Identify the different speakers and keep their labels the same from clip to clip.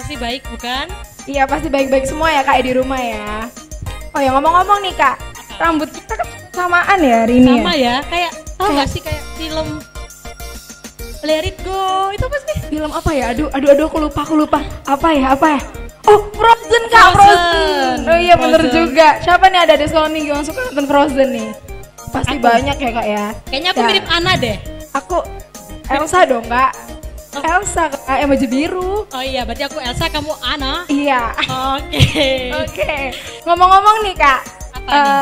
Speaker 1: Pasti baik bukan?
Speaker 2: Iya pasti baik-baik semua ya kak di rumah ya. Oh ya ngomong-ngomong nih kak, rambut kita kan samaan ya hari ini.
Speaker 1: Sama ya, kayak tau gak sih kayak film Let It Go, itu apa sih?
Speaker 2: Film apa ya? Aduh aku lupa. Apa ya? Oh Frozen kak, Frozen. Oh iya bener
Speaker 1: Frozen.
Speaker 2: juga. Siapa nih ada sekolah nih yang suka nonton Frozen nih? Pasti
Speaker 1: Aku.
Speaker 2: banyak ya kak ya.
Speaker 1: Kayaknya aku
Speaker 2: Ya.
Speaker 1: mirip Anna deh.
Speaker 2: Aku Elsa dong kak.
Speaker 1: Oh.
Speaker 2: Elsa kak yang baju biru.
Speaker 1: Oh iya, berarti aku Elsa, kamu Anna.
Speaker 2: Iya.
Speaker 1: Oke.
Speaker 2: Oke. Ngomong-ngomong nih kak.
Speaker 1: Apa nih?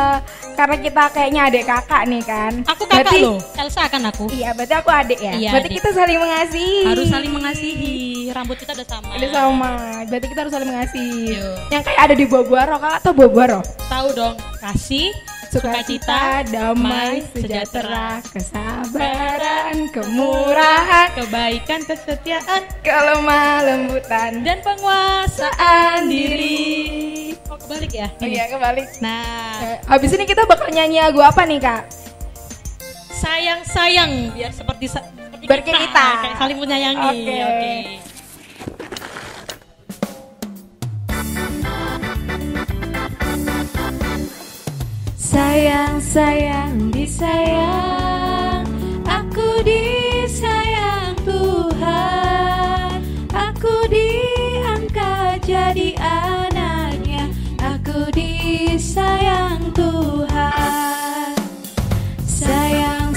Speaker 2: Karena kita kayaknya adik kakak nih kan.
Speaker 1: Aku kakak
Speaker 2: Berarti-
Speaker 1: loh, Elsa kan aku.
Speaker 2: Iya, berarti aku adik ya.
Speaker 1: Iya,
Speaker 2: Berarti
Speaker 1: adik.
Speaker 2: kita saling mengasihi.
Speaker 1: Harus saling mengasihi, rambut kita udah sama.
Speaker 2: Udah sama. Berarti kita harus saling mengasihi.
Speaker 1: Yo.
Speaker 2: Yang kayak ada di Bobuaro, kakak tau Bobuaro?
Speaker 1: Tahu dong, kasih,
Speaker 2: Sukacita, damai, sejahtera, kesabaran, kemurahan,
Speaker 1: kebaikan, kesetiaan,
Speaker 2: kelemah lembutan,
Speaker 1: dan penguasaan diri. Oh, kebalik ya?
Speaker 2: Oh iya, kebalik.
Speaker 1: Nah,
Speaker 2: Habis ini kita bakal nyanyi lagu apa nih kak?
Speaker 1: sayang biar seperti
Speaker 2: Biar kayak kita.
Speaker 1: kayak saling menyayangi.
Speaker 2: Oke. Sayang, disayang, aku disayang Tuhan, aku diangkat jadi anaknya, aku disayang Tuhan. Sayang,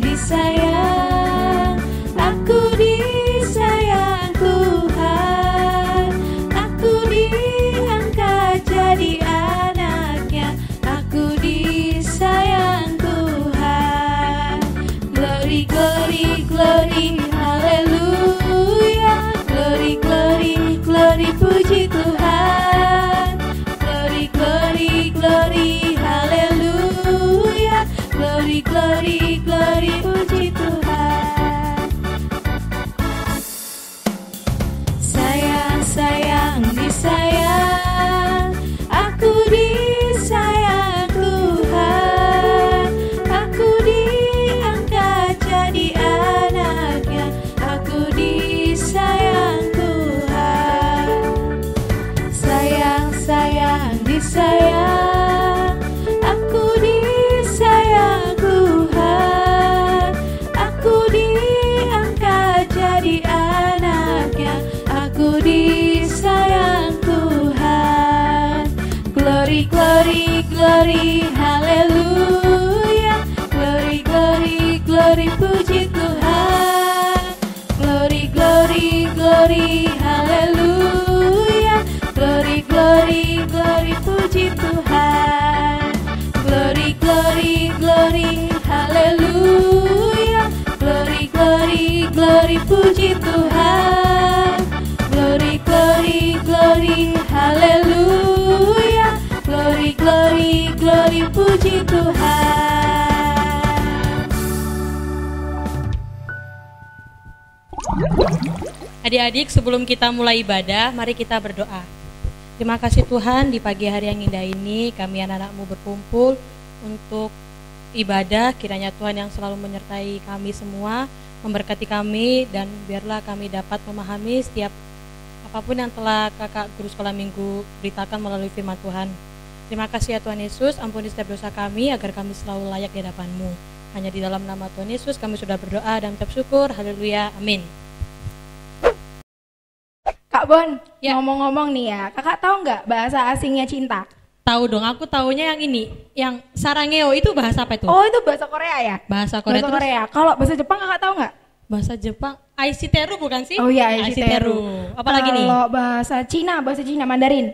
Speaker 2: disayang, aku disayang Tuhan, aku diangkat jadi anaknya, aku disayang Tuhan. Glory, glory, glory, haleluya. Glory, glory, glory, puji Tuhan. Glory, glory, glory, haleluya. Glory, glory, glory, puji Tuhan. Sayang, disayang, aku disayang Tuhan, aku diangkat jadi anaknya, aku disayang Tuhan. Sayang, disayang, aku disayang Tuhan, aku diangkat jadi anaknya, aku disayang Tuhan. Glory, glory, glory, haleluya. Glory, glory, glory, puji Tuhan. Glory, glory, glory, haleluya. Glory, glory, glory, puji Tuhan. Glory, glory, glory, haleluya. Glory, glory, glory, puji Tuhan. Glory, glory, glory, haleluya. Glory, glory, glory, puji Tuhan.
Speaker 1: Adik-adik, sebelum kita mulai ibadah, mari kita berdoa. Terima kasih Tuhan, di pagi hari yang indah ini kami anak-anak-Mu berkumpul untuk ibadah. Kiranya Tuhan yang selalu menyertai kami semua, memberkati kami, dan biarlah kami dapat memahami setiap apapun yang telah kakak guru sekolah minggu beritakan melalui firman Tuhan. Terima kasih ya Tuhan Yesus, ampuni setiap dosa kami agar kami selalu layak di hadapan-Mu. Hanya di dalam nama Tuhan Yesus kami sudah berdoa dan mengucap syukur. Haleluya, amin.
Speaker 2: Kak Bon,
Speaker 1: Ya.
Speaker 2: ngomong-ngomong nih ya, kakak tahu nggak bahasa asingnya cinta?
Speaker 1: Tahu dong, aku taunya yang ini, yang sarangeo itu bahasa apa itu?
Speaker 2: Oh itu bahasa Korea ya?
Speaker 1: Bahasa Korea.
Speaker 2: Bahasa
Speaker 1: Terus
Speaker 2: Korea. Kalau bahasa Jepang kakak tahu nggak?
Speaker 1: bahasa Jepang, Aishiteru bukan sih?
Speaker 2: Oh iya, Aishiteru.
Speaker 1: Apalagi nih?
Speaker 2: Kalau bahasa Cina Mandarin.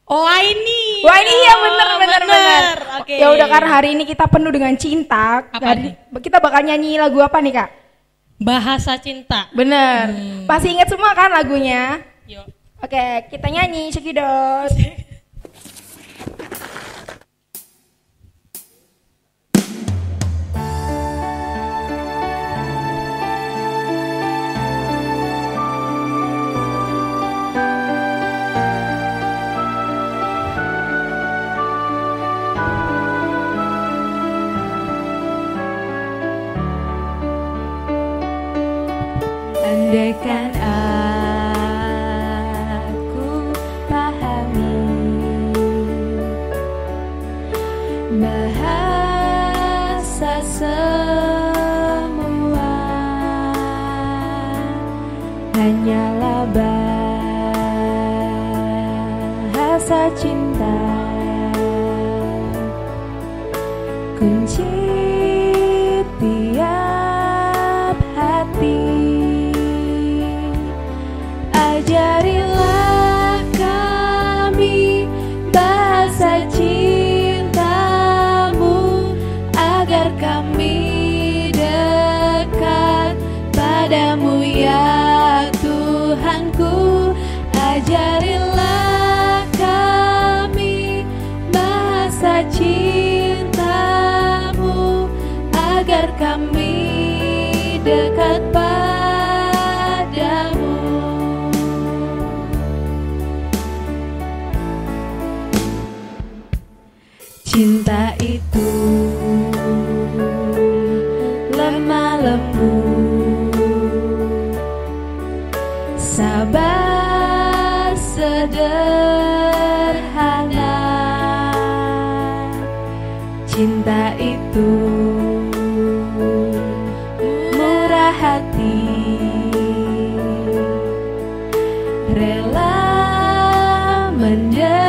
Speaker 1: Oh ini.
Speaker 2: Wah ini iya
Speaker 1: Oh,
Speaker 2: bener.
Speaker 1: Oke.
Speaker 2: Ya udah karena hari ini kita penuh dengan cinta.
Speaker 1: Apa
Speaker 2: Kita bakal nyanyi lagu apa nih kak?
Speaker 1: Bahasa cinta.
Speaker 2: Bener. Pasti ingat semua kan lagunya?
Speaker 1: Yuk.
Speaker 2: Oke, kita nyanyi Cekidot. Andaikan bahasa cinta, kunci tiap hati. Ajarilah kami bahasa cintamu, agar kami dekat padamu ya Tuhanku. Ajarilah kami bahasa cintamu, agar kami dekat padamu. Cinta itu lemah lembut, sabar sederhana. Cinta itu murah hati, rela menderita.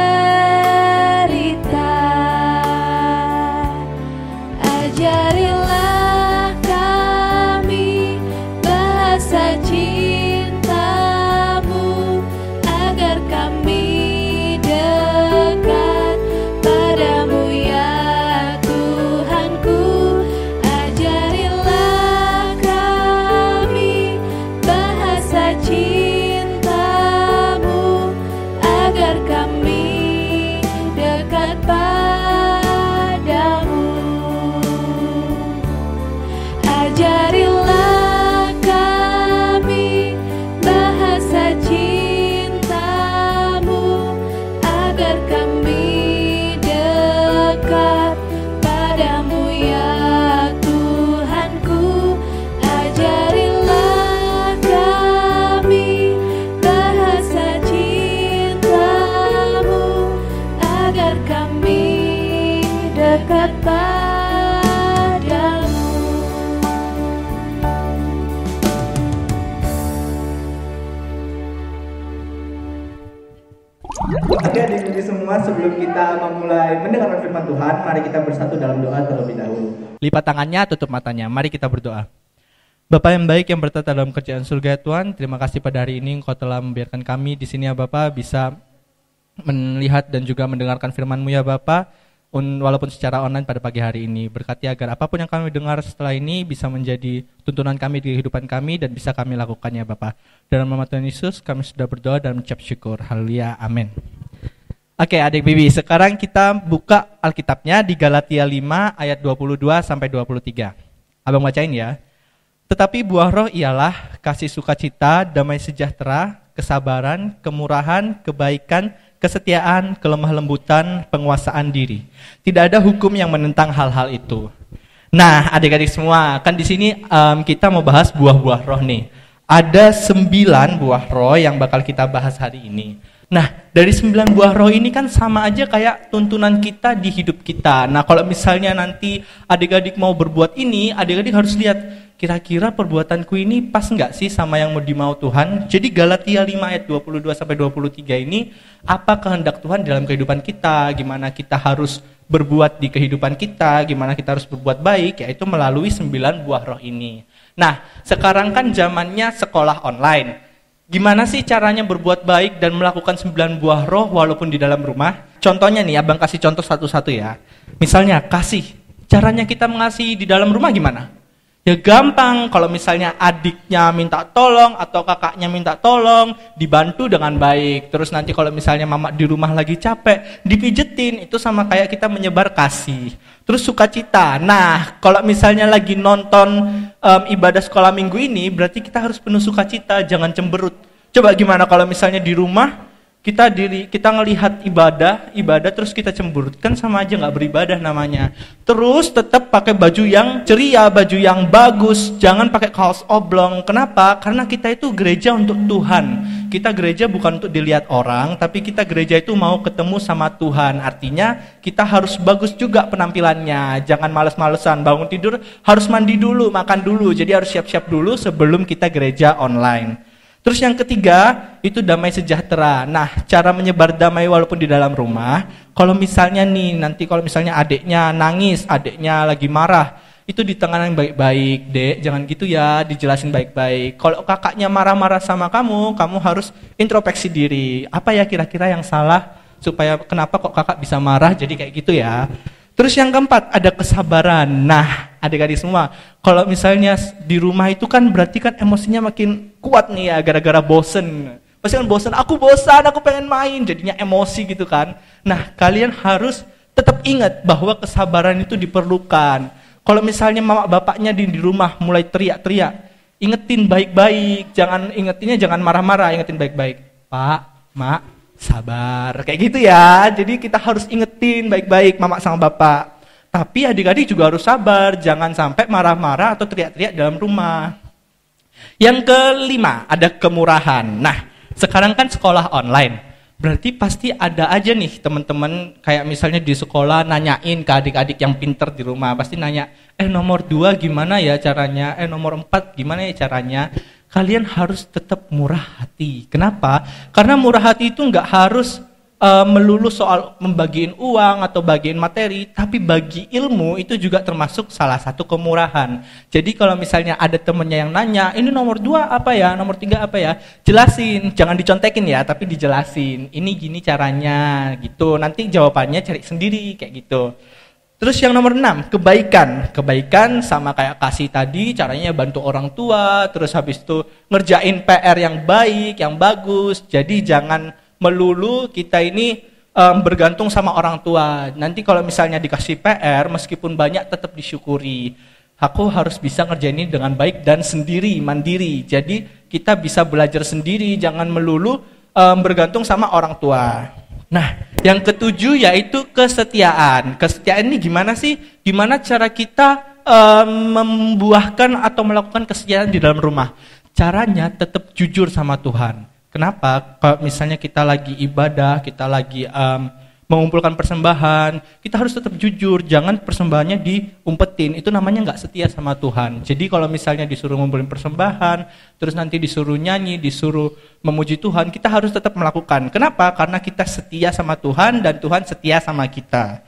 Speaker 2: Ajarilah kami bahasa cintamu, agar kami dekat padamu ya Tuhanku. Ajarilah kami bahasa cintamu, agar kami dekat padamu. Ajarilah kami bahasa cintamu, agar kami dekat padamu ya Tuhanku. Ajarilah kami bahasa cintamu, agar kami dekat padamu.
Speaker 3: Oke adik-adik semua, sebelum kita memulai mendengarkan firman Tuhan, mari kita bersatu dalam doa terlebih dahulu. Lipat tangannya, tutup matanya, mari kita berdoa. Bapa yang baik yang bertata dalam kerjaan surga ya Tuhan, terima kasih pada hari ini Engkau telah membiarkan kami di sini ya Bapa bisa melihat dan juga mendengarkan firman-Mu ya Bapa, walaupun secara online pada pagi hari ini. Berkati agar apapun yang kami dengar setelah ini bisa menjadi tuntunan kami di kehidupan kami dan bisa kami lakukan ya Bapa. Dalam nama Tuhan Yesus kami sudah berdoa dan mengucap syukur. Haleluya, amin. Oke adik bibi, sekarang kita buka Alkitabnya di Galatia 5 ayat 22 sampai 23. Abang bacain ya. Tetapi buah roh ialah kasih sukacita, damai sejahtera, kesabaran, kemurahan, kebaikan, kesetiaan, kelemah lembutan, penguasaan diri. Tidak ada hukum yang menentang hal-hal itu. Nah adik-adik semua, kan di sini kita mau bahas buah-buah roh nih. Ada 9 buah roh yang bakal kita bahas hari ini. Nah, dari 9 buah roh ini kan sama aja kayak tuntunan kita di hidup kita. Nah, kalau misalnya nanti adik-adik mau berbuat ini, adik-adik harus lihat, kira-kira perbuatanku ini pas nggak sih sama yang mau dimau Tuhan? Jadi Galatia 5 ayat 22-23 ini, apa kehendak Tuhan dalam kehidupan kita? Gimana kita harus berbuat di kehidupan kita? Gimana kita harus berbuat baik? Yaitu melalui 9 buah roh ini. Nah, sekarang kan zamannya sekolah online. Gimana sih caranya berbuat baik dan melakukan 9 buah roh walaupun di dalam rumah? Contohnya nih, abang kasih contoh satu-satu ya. Misalnya kasih. Caranya kita mengasihi di dalam rumah gimana? Ya gampang, kalau misalnya adiknya minta tolong atau kakaknya minta tolong, dibantu dengan baik. Terus nanti kalau misalnya mama di rumah lagi capek, dipijetin, itu sama kayak kita menyebar kasih. Terus sukacita. Nah, kalau misalnya lagi nonton ibadah sekolah minggu ini, berarti kita harus penuh sukacita, jangan cemberut. Coba gimana kalau misalnya di rumah kita ngelihat ibadah terus kita cemberut, kan sama aja nggak beribadah namanya. Terus tetap pakai baju yang ceria, baju yang bagus, jangan pakai kaos oblong. Kenapa? Karena kita itu gereja untuk Tuhan. Kita gereja bukan untuk dilihat orang, tapi kita gereja itu mau ketemu sama Tuhan. Artinya kita harus bagus juga penampilannya. Jangan males-malesan, bangun tidur harus mandi dulu, makan dulu. Jadi harus siap-siap dulu sebelum kita gereja online. Terus yang ketiga, itu damai sejahtera. Nah, cara menyebar damai walaupun di dalam rumah, kalau misalnya nih, nanti kalau misalnya adiknya nangis, adiknya lagi marah, itu ditenangin baik-baik, Dek, jangan gitu ya, dijelasin baik-baik. Kalau kakaknya marah-marah sama kamu harus introspeksi diri. Apa ya kira-kira yang salah, supaya kenapa kok kakak bisa marah, jadi kayak gitu ya. Terus yang keempat, ada kesabaran. Nah, adik-adik semua, kalau misalnya di rumah itu kan berarti kan emosinya makin kuat nih ya, gara-gara bosen. Pasti kan bosen, aku bosan, aku pengen main, jadinya emosi gitu kan. Nah, kalian harus tetap ingat bahwa kesabaran itu diperlukan. Kalau misalnya mama bapaknya di rumah mulai teriak-teriak, ingetin baik-baik, jangan marah-marah, ingetin baik-baik. Pak, Mak, sabar, kayak gitu ya. Jadi kita harus ingetin baik-baik mama sama bapak. Tapi adik-adik juga harus sabar, jangan sampai marah-marah atau teriak-teriak dalam rumah. Yang kelima, ada kemurahan. Nah, sekarang kan sekolah online. Berarti pasti ada aja nih teman-teman kayak misalnya di sekolah nanyain ke adik-adik yang pinter di rumah. Pasti nanya, nomor 2 gimana ya caranya? Nomor 4 gimana ya caranya? Kalian harus tetap murah hati. Kenapa? Karena murah hati itu nggak harus melulu soal membagiin uang atau bagiin materi, tapi bagi ilmu itu juga termasuk salah satu kemurahan. Jadi kalau misalnya ada temennya yang nanya, ini nomor 2 apa ya, nomor 3 apa ya, jelasin, jangan dicontekin ya, tapi dijelasin, ini gini caranya gitu, nanti jawabannya cari sendiri kayak gitu. Terus yang nomor 6, kebaikan sama kayak kasih tadi, caranya bantu orang tua, terus habis itu ngerjain PR yang baik, yang bagus, jadi jangan melulu kita ini bergantung sama orang tua. Nanti kalau misalnya dikasih PR, meskipun banyak tetap disyukuri. Aku harus bisa ngerjain ini dengan baik dan sendiri, mandiri. Jadi kita bisa belajar sendiri, jangan melulu bergantung sama orang tua. Nah, yang ketujuh yaitu kesetiaan. Kesetiaan ini gimana sih? Gimana cara kita membuahkan atau melakukan kesetiaan di dalam rumah? Caranya tetap jujur sama Tuhan. Kenapa? Kalau misalnya kita lagi ibadah, kita lagi mengumpulkan persembahan, kita harus tetap jujur, jangan persembahannya diumpetin, itu namanya nggak setia sama Tuhan. Jadi kalau misalnya disuruh ngumpulin persembahan, terus nanti disuruh nyanyi, disuruh memuji Tuhan, kita harus tetap melakukan. Kenapa? Karena kita setia sama Tuhan dan Tuhan setia sama kita.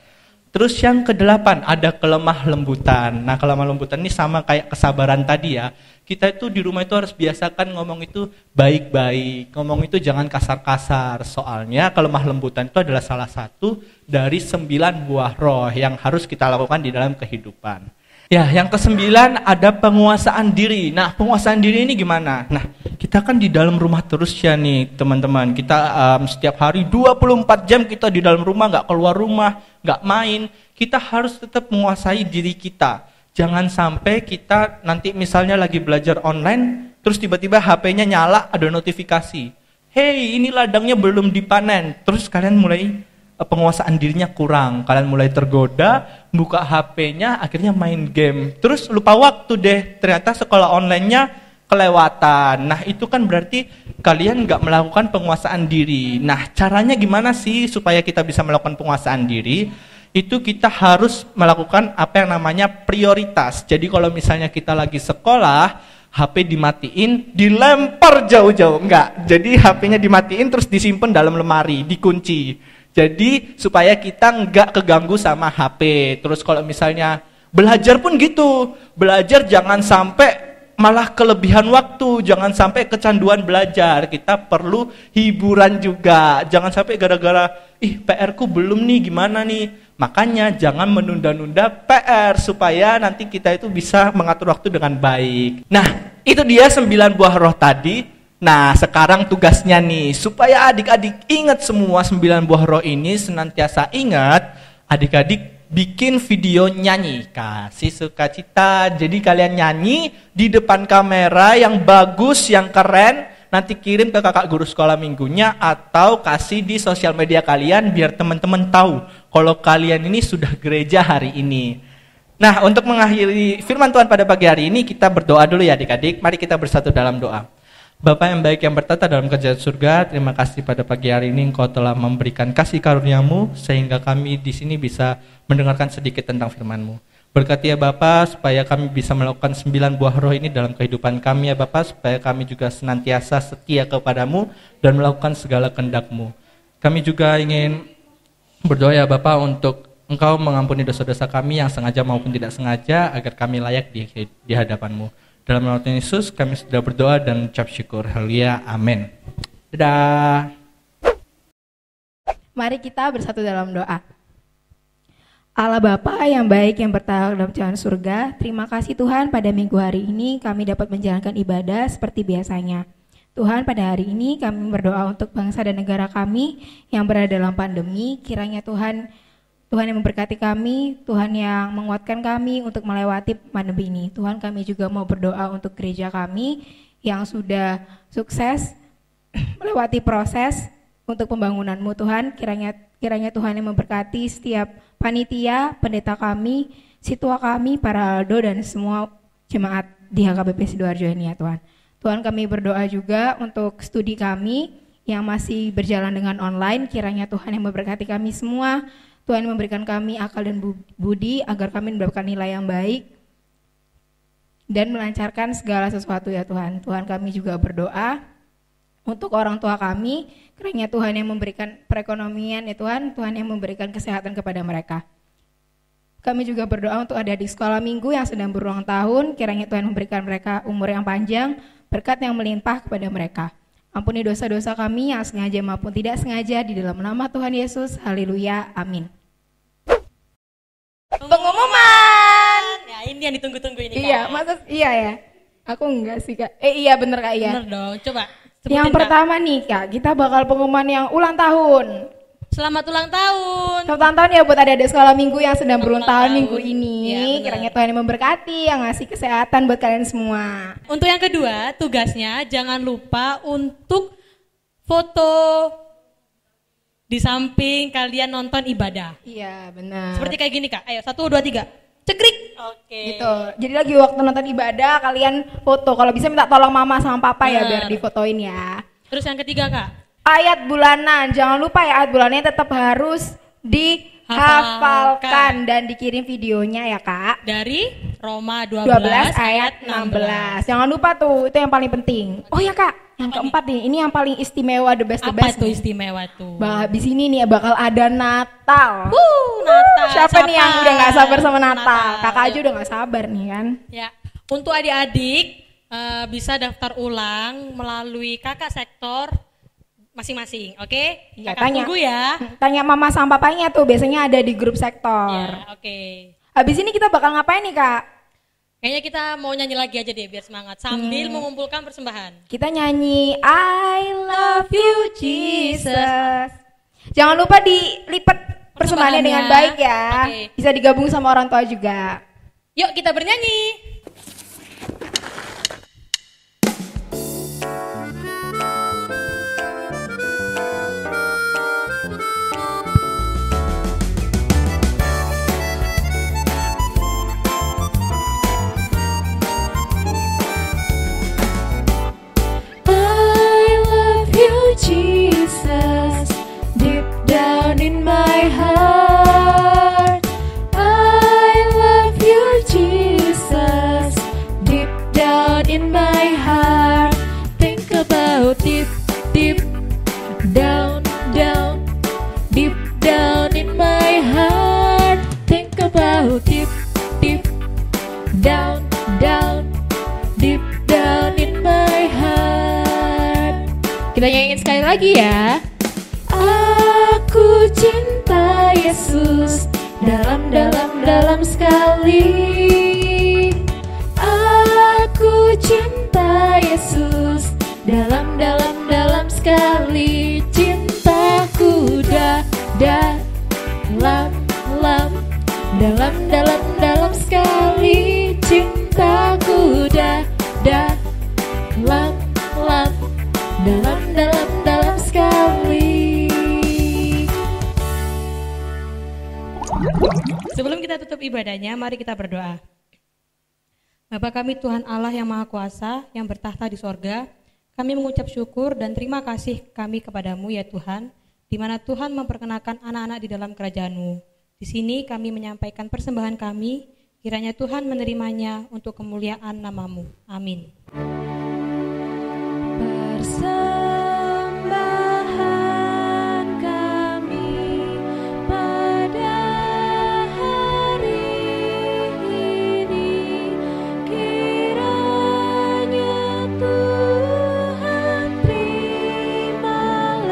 Speaker 3: Terus yang ke-8, ada kelemah lembutan. Nah, kelemah lembutan ini sama kayak kesabaran tadi ya. Kita itu di rumah itu harus biasakan ngomong itu baik-baik. Ngomong itu jangan kasar-kasar. Soalnya kelemah lembutan itu adalah salah satu dari 9 buah roh yang harus kita lakukan di dalam kehidupan. Ya, yang ke-9 ada penguasaan diri. Nah, penguasaan diri ini gimana? Nah, kita kan di dalam rumah terus ya nih teman-teman. Kita setiap hari 24 jam kita di dalam rumah, gak keluar rumah, gak main. Kita harus tetap menguasai diri kita. Jangan sampai kita nanti misalnya lagi belajar online, terus tiba-tiba HP-nya nyala, ada notifikasi. Hey, ini ladangnya belum dipanen. Terus kalian mulai penguasaan dirinya kurang. Kalian mulai tergoda, buka HP-nya, akhirnya main game. Terus lupa waktu deh, ternyata sekolah online-nya kelewatan. Nah, itu kan berarti kalian nggak melakukan penguasaan diri. Nah, caranya gimana sih supaya kita bisa melakukan penguasaan diri? Itu kita harus melakukan apa yang namanya prioritas. Jadi kalau misalnya kita lagi sekolah, HP dimatiin, dilempar jauh-jauh. Enggak, jadi HP-nya dimatiin terus disimpan dalam lemari, dikunci. Jadi supaya kita enggak keganggu sama HP. Terus kalau misalnya belajar pun gitu. Belajar jangan sampai malah kelebihan waktu. Jangan sampai kecanduan belajar. Kita perlu hiburan juga. Jangan sampai gara-gara, PR-ku belum nih, gimana nih. Makanya jangan menunda-nunda PR supaya nanti kita itu bisa mengatur waktu dengan baik. Nah, itu dia 9 buah roh tadi. Nah, sekarang tugasnya nih, supaya adik-adik ingat semua 9 buah roh ini, senantiasa ingat, adik-adik bikin video nyanyi, kasih sukacita. Jadi kalian nyanyi di depan kamera yang bagus, yang keren, nanti kirim ke kakak guru sekolah minggunya, atau kasih di sosial media kalian, biar teman-teman tahu kalau kalian ini sudah gereja hari ini. Nah, untuk mengakhiri firman Tuhan pada pagi hari ini, kita berdoa dulu ya adik-adik. Mari kita bersatu dalam doa. Bapa yang baik yang bertata dalam kerajaan surga, terima kasih pada pagi hari ini Engkau telah memberikan kasih karunia-Mu sehingga kami di sini bisa mendengarkan sedikit tentang firman-Mu. Berkati ya Bapa, supaya kami bisa melakukan 9 buah roh ini dalam kehidupan kami ya Bapa, supaya kami juga senantiasa setia kepadamu dan melakukan segala kehendak-Mu. Kami juga ingin berdoa ya Bapa untuk Engkau mengampuni dosa-dosa kami yang sengaja maupun tidak sengaja, agar kami layak di hadapan-Mu. Dalam nama Tuhan Yesus kami sudah berdoa dan ucap syukur. Haleluya, amin. Dadah.
Speaker 2: Mari kita bersatu dalam doa. Allah Bapa yang baik yang bertahta dalam kerajaan surga, terima kasih Tuhan pada minggu hari ini kami dapat menjalankan ibadah seperti biasanya. Tuhan, pada hari ini kami berdoa untuk bangsa dan negara kami yang berada dalam pandemi. Kiranya Tuhan yang memberkati kami, Tuhan yang menguatkan kami untuk melewati pandemi ini. Tuhan, kami juga mau berdoa untuk gereja kami yang sudah sukses melewati proses untuk pembangunan-Mu Tuhan. Kiranya Tuhan yang memberkati setiap panitia, pendeta kami, situa kami, para aldo dan semua jemaat di HKBP Sidoarjo ini ya Tuhan. Tuhan, kami berdoa juga untuk studi kami yang masih berjalan dengan online. Kiranya Tuhan yang memberkati kami semua. Tuhan yang memberikan kami akal dan budi agar kami mendapatkan nilai yang baik dan melancarkan segala sesuatu ya Tuhan. Tuhan, kami juga berdoa untuk orang tua kami, kiranya Tuhan yang memberikan perekonomian ya Tuhan, Tuhan yang memberikan kesehatan kepada mereka. Kami juga berdoa untuk adik-adik sekolah minggu yang sedang berulang tahun, kiranya Tuhan memberikan mereka umur yang panjang, berkat yang melimpah kepada mereka. Ampuni dosa-dosa kami yang sengaja maupun tidak sengaja, di dalam nama Tuhan Yesus, haleluya, amin. Pengumuman!
Speaker 1: Ya, ini yang ditunggu-tunggu ini Kak.
Speaker 2: Iya, iya ya? Aku enggak sih Kak. Iya bener Kak, iya.
Speaker 1: Bener dong, coba.
Speaker 2: Yang pertama nih Kak, kita bakal pengumuman yang ulang tahun.
Speaker 1: Selamat ulang tahun.
Speaker 2: Selamat ulang tahun ya buat adik-adik sekolah minggu yang sedang berulang tahun minggu ini.
Speaker 1: Ya,
Speaker 2: kiranya Tuhan yang memberkati, yang ngasih kesehatan buat kalian semua.
Speaker 1: Untuk yang kedua, tugasnya jangan lupa untuk foto di samping kalian nonton ibadah.
Speaker 2: Iya benar.
Speaker 1: Seperti kayak gini Kak, ayo 1, 2, 3. Cekrik. Oke.
Speaker 2: Gitu. Jadi lagi waktu nonton ibadah kalian foto. Kalau bisa minta tolong mama sama papa ya biar difotoin ya.
Speaker 1: Terus yang ketiga Kak,
Speaker 2: ayat bulanan. Jangan lupa ya ayat bulanannya tetap harus dihafalkan dan dikirim videonya ya Kak.
Speaker 1: Dari Roma 12
Speaker 2: ayat 16. Jangan lupa tuh, itu yang paling penting. Oh ya Kak, yang keempat nih, ini yang paling istimewa, the best.
Speaker 1: Apa tuh istimewa tuh?
Speaker 2: Habis ini nih bakal ada Natal.
Speaker 1: Natal.
Speaker 2: Siapa nih yang udah gak sabar sama Natal? Kakak aja udah gak sabar nih kan.
Speaker 1: Ya, untuk adik-adik bisa daftar ulang melalui kakak sektor masing-masing, oke?
Speaker 2: Ya,
Speaker 1: Kakak tunggu ya.
Speaker 2: Tanya mama sama papanya tuh, biasanya ada di grup sektor.
Speaker 1: Ya, oke.
Speaker 2: Habis ini kita bakal ngapain nih Kak?
Speaker 1: Kayaknya kita mau nyanyi lagi aja deh biar semangat sambil mengumpulkan persembahan.
Speaker 2: Kita nyanyi I love you Jesus. Jangan lupa dilipat persembahannya dengan baik ya. Okay. Bisa digabung sama orang tua juga.
Speaker 1: Yuk kita bernyanyi.
Speaker 4: Jesus, deep down in my heart, I love you, Jesus, deep down in my heart. Think about deep, deep down, down, deep down in my heart. Think about deep, deep down, down, deep down in my heart. Kita nyanyiin sekali lagi ya. Aku cinta Yesus dalam sekali. Aku cinta Yesus dalam sekali. Cintaku dalam sekali. Cintaku dalam sekali.
Speaker 1: Sebelum kita tutup ibadahnya, mari kita berdoa. Bapa kami Tuhan Allah yang Maha Kuasa, yang bertahta di sorga, kami mengucap syukur dan terima kasih kami kepadamu ya Tuhan, di mana Tuhan memperkenalkan anak-anak di dalam kerajaan-Mu. Di sini kami menyampaikan persembahan kami, Kiranya Tuhan menerimanya untuk kemuliaan nama-Mu. Amin.
Speaker 4: Persembahan kami pada hari ini, kiranya Tuhan terimalah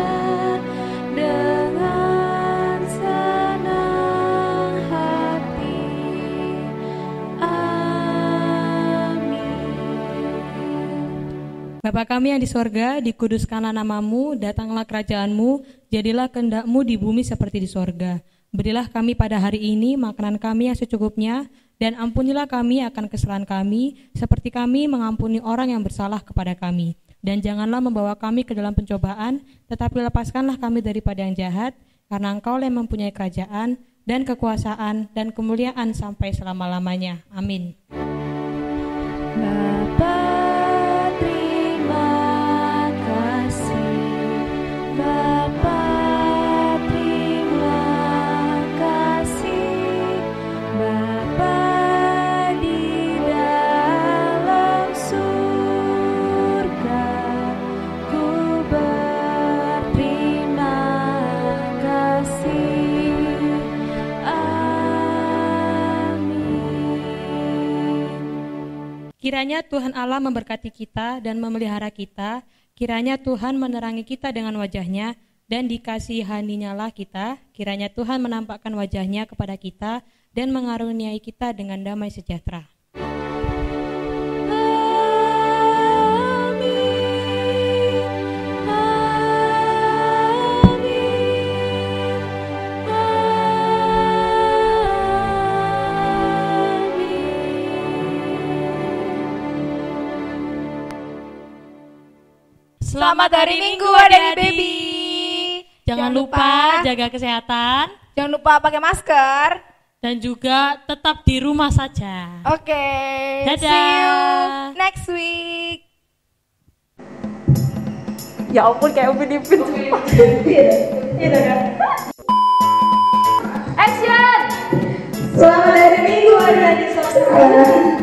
Speaker 4: dengan senang hati.
Speaker 1: Bapa kami yang di sorga, dikuduskanlah nama-Mu, datanglah kerajaan-Mu, jadilah kehendak-Mu di bumi seperti di sorga. Berilah kami pada hari ini makanan kami yang secukupnya, dan ampunilah kami akan kesalahan kami, seperti kami mengampuni orang yang bersalah kepada kami. Dan janganlah membawa kami ke dalam pencobaan, tetapi lepaskanlah kami daripada yang jahat, karena Engkau yang mempunyai kerajaan, dan kekuasaan, dan kemuliaan sampai selama-lamanya. Amin.
Speaker 4: Bapa, terima kasih. Bapa, terima kasih. Bapa di dalam surga, ku berterima kasih.
Speaker 1: Kiranya Tuhan Allah memberkati kita dan memelihara kita. Kiranya Tuhan menerangi kita dengan wajah-Nya dan dikasihaninya lah kita. Kiranya Tuhan menampakkan wajah-Nya kepada kita dan mengaruniai kita dengan damai sejahtera.
Speaker 2: Selamat hari Minggu adik baby.
Speaker 1: Jangan lupa jaga kesehatan
Speaker 2: Jangan lupa pakai masker.
Speaker 1: dan juga tetap di rumah saja.
Speaker 2: Oke.
Speaker 1: Dadah.
Speaker 2: See you next week.
Speaker 5: Ya ampun, kayak Upin Ipin.
Speaker 2: Action.
Speaker 5: Selamat hari Minggu adik-adik sekalian.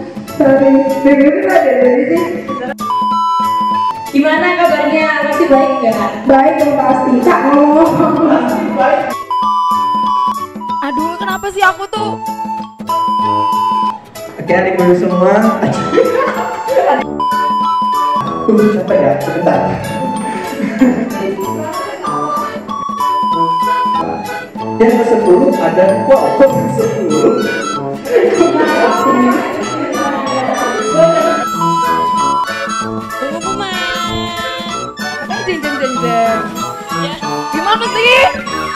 Speaker 5: Gimana kabarnya? Masih baik nggak? Baik dong pasti. Kak ngomong. Pasti baik.
Speaker 2: Aduh, kenapa sih aku tuh?
Speaker 3: Oke adik dulu semua. Capek ya, sebentar. Yang ke-10 ada kok ke-10.
Speaker 2: Jeng. Gimana sih?